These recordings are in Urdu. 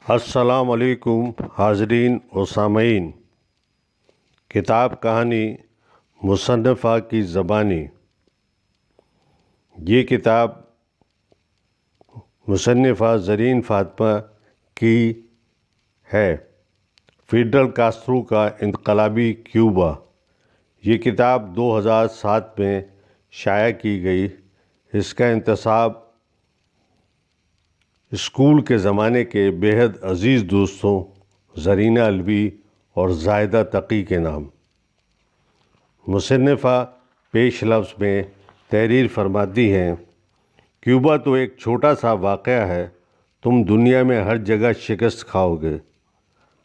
السلام علیکم حاضرین و سامعین۔ کتاب کہانی مصنفہ کی زبانی۔ یہ کتاب مصنفہ زرین فاطمہ کی ہے۔ فیڈل کاسترو کا انقلابی کیوبا۔ یہ کتاب 2007 میں شائع کی گئی۔ اس کا انتساب اسکول کے زمانے کے بے حد عزیز دوستوں زرینہ الوی اور زاہدہ تقی کے نام۔ مصنفہ پیش لفظ میں تحریر فرماتی ہیں، کیوبا تو ایک چھوٹا سا واقعہ ہے، تم دنیا میں ہر جگہ شکست کھاؤ گے۔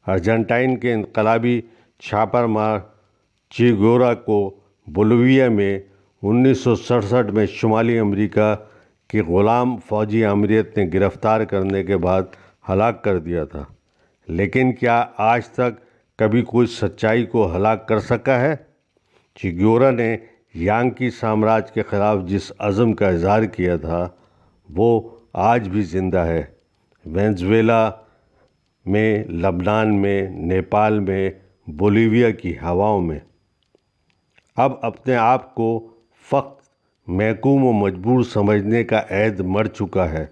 ارجنٹائن کے انقلابی چھاپر مار چے گیورا کو بولیویا میں 1967 میں شمالی امریکا کی غلام فوجی آمریت نے گرفتار کرنے کے بعد ہلاک کر دیا تھا، لیکن کیا آج تک کبھی کوئی سچائی کو ہلاک کر سکا ہے؟ چے گیورا نے یانکی سامراج کے خلاف جس عزم کا اظہار کیا تھا وہ آج بھی زندہ ہے۔ وینزویلا میں، لبنان میں، نیپال میں، بولیویا کی ہواؤں میں۔ اب اپنے آپ کو فقط محکوم و مجبور سمجھنے کا عہد مر چکا ہے۔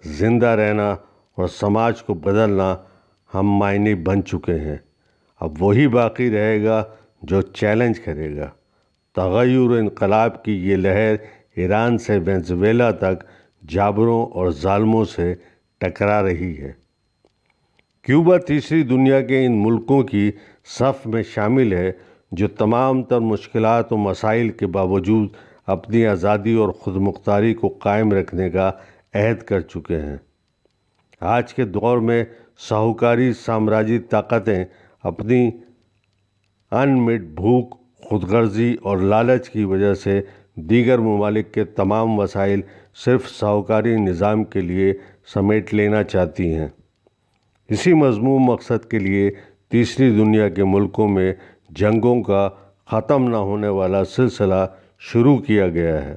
زندہ رہنا اور سماج کو بدلنا ہم معنی بن چکے ہیں۔ اب وہی باقی رہے گا جو چیلنج کرے گا۔ تغیر و انقلاب کی یہ لہر ایران سے وینزویلا تک جابروں اور ظالموں سے ٹکرا رہی ہے۔ کیوبا تیسری دنیا کے ان ملکوں کی صف میں شامل ہے جو تمام تر مشکلات و مسائل کے باوجود اپنی آزادی اور خود مختاری کو قائم رکھنے کا عہد کر چکے ہیں۔ آج کے دور میں ساہوکاری سامراجی طاقتیں اپنی ان مٹ بھوک، خود غرضی اور لالچ کی وجہ سے دیگر ممالک کے تمام وسائل صرف ساہوکاری نظام کے لیے سمیٹ لینا چاہتی ہیں۔ اسی مذموم مقصد کے لیے تیسری دنیا کے ملکوں میں جنگوں کا ختم نہ ہونے والا سلسلہ شروع کیا گیا ہے۔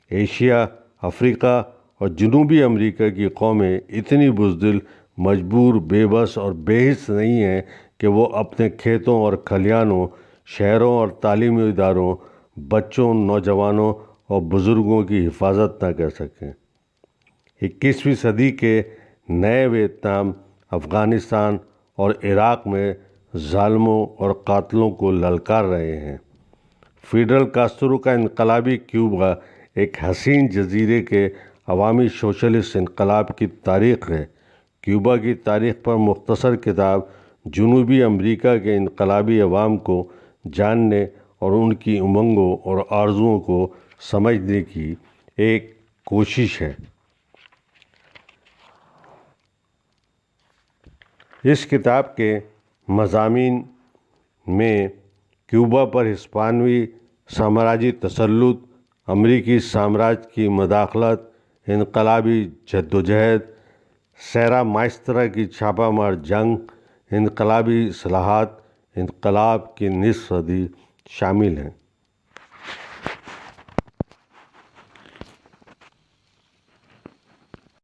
ایشیا، افریقہ اور جنوبی امریکہ کی قومیں اتنی بزدل، مجبور، بے بس اور بے حس نہیں ہیں کہ وہ اپنے کھیتوں اور کھلیانوں، شہروں اور تعلیمی اداروں، بچوں، نوجوانوں اور بزرگوں کی حفاظت نہ کر سکیں۔ 21ویں صدی کے نئے ویتنام، افغانستان اور عراق میں ظالموں اور قاتلوں کو للکار رہے ہیں۔ فیڈل کاسترو کا انقلابی کیوبا ایک حسین جزیرے کے عوامی سوشلسٹ انقلاب کی تاریخ ہے۔ کیوبا کی تاریخ پر مختصر کتاب جنوبی امریکہ کے انقلابی عوام کو جاننے اور ان کی امنگوں اور آرزوؤں کو سمجھنے کی ایک کوشش ہے۔ اس کتاب کے مضامین میں کیوبا پر ہسپانوی سامراجی تسلط، امریکی سامراج کی مداخلت، انقلابی جدوجہد، سیرا مائسترا کی چھاپہ مار جنگ، انقلابی اصلاحات، انقلاب کی نصف صدی شامل ہیں۔